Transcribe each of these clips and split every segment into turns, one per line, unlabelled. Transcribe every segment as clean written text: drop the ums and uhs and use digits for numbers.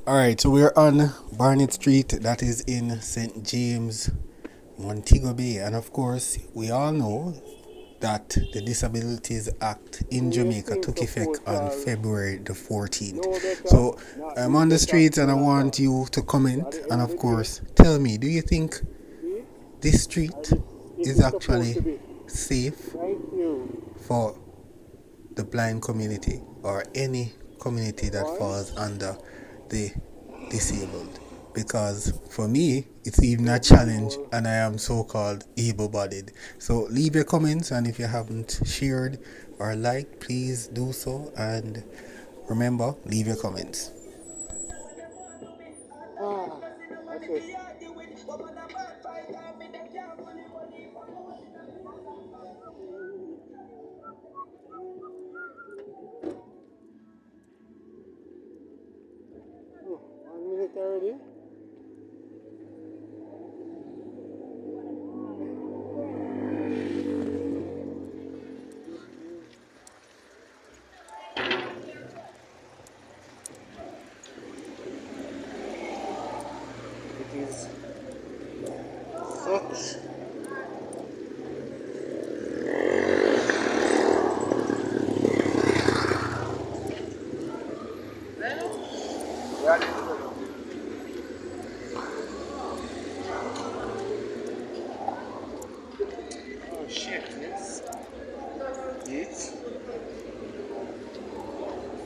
All right, so we're on Barnett Street, that is in St. James, Montego Bay, and of course, we all know that the Disabilities Act in Jamaica took effect on February the 14th. So I'm on the streets and I want you to comment and, of course, tell me, do you think this street is actually safe for the blind community or any community that falls under the disabled? Because for me, it's even a challenge, and I am so called able bodied. So leave your comments, and if you haven't shared or liked, please do so. And remember, leave your comments.
It is such oh shit, yes. It's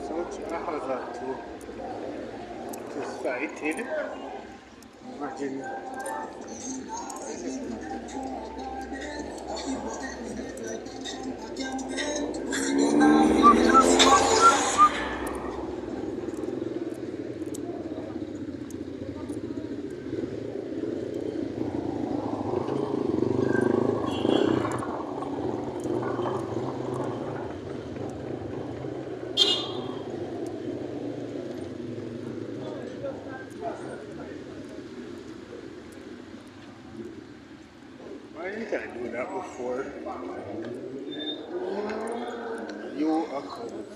such a hazard to sighted. Imagine why didn't I do that before? You are cold.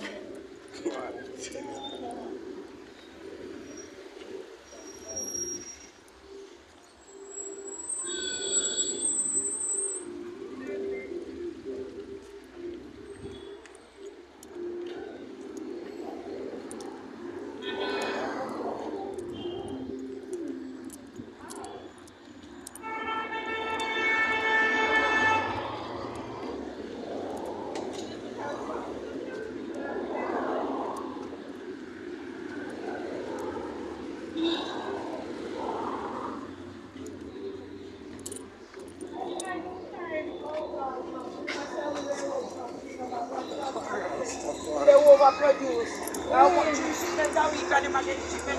They overproduce. How much shipment a week and them a get shipment?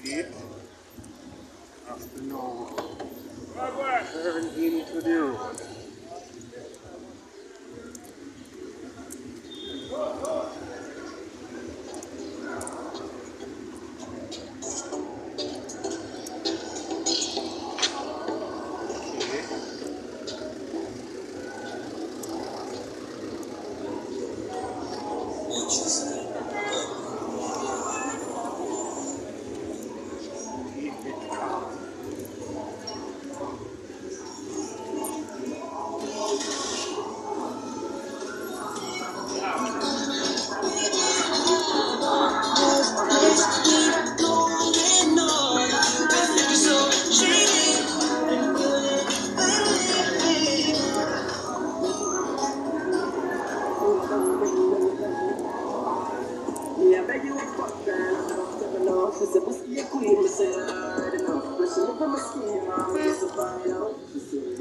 It has to now turn into the road. Okay. Keep it calm.
Yeah, beg you fuck girl, I don't ever know. She said, "What's the queen?" Me say, "I don't know." But she look at my skin, man, me just a find out. She said,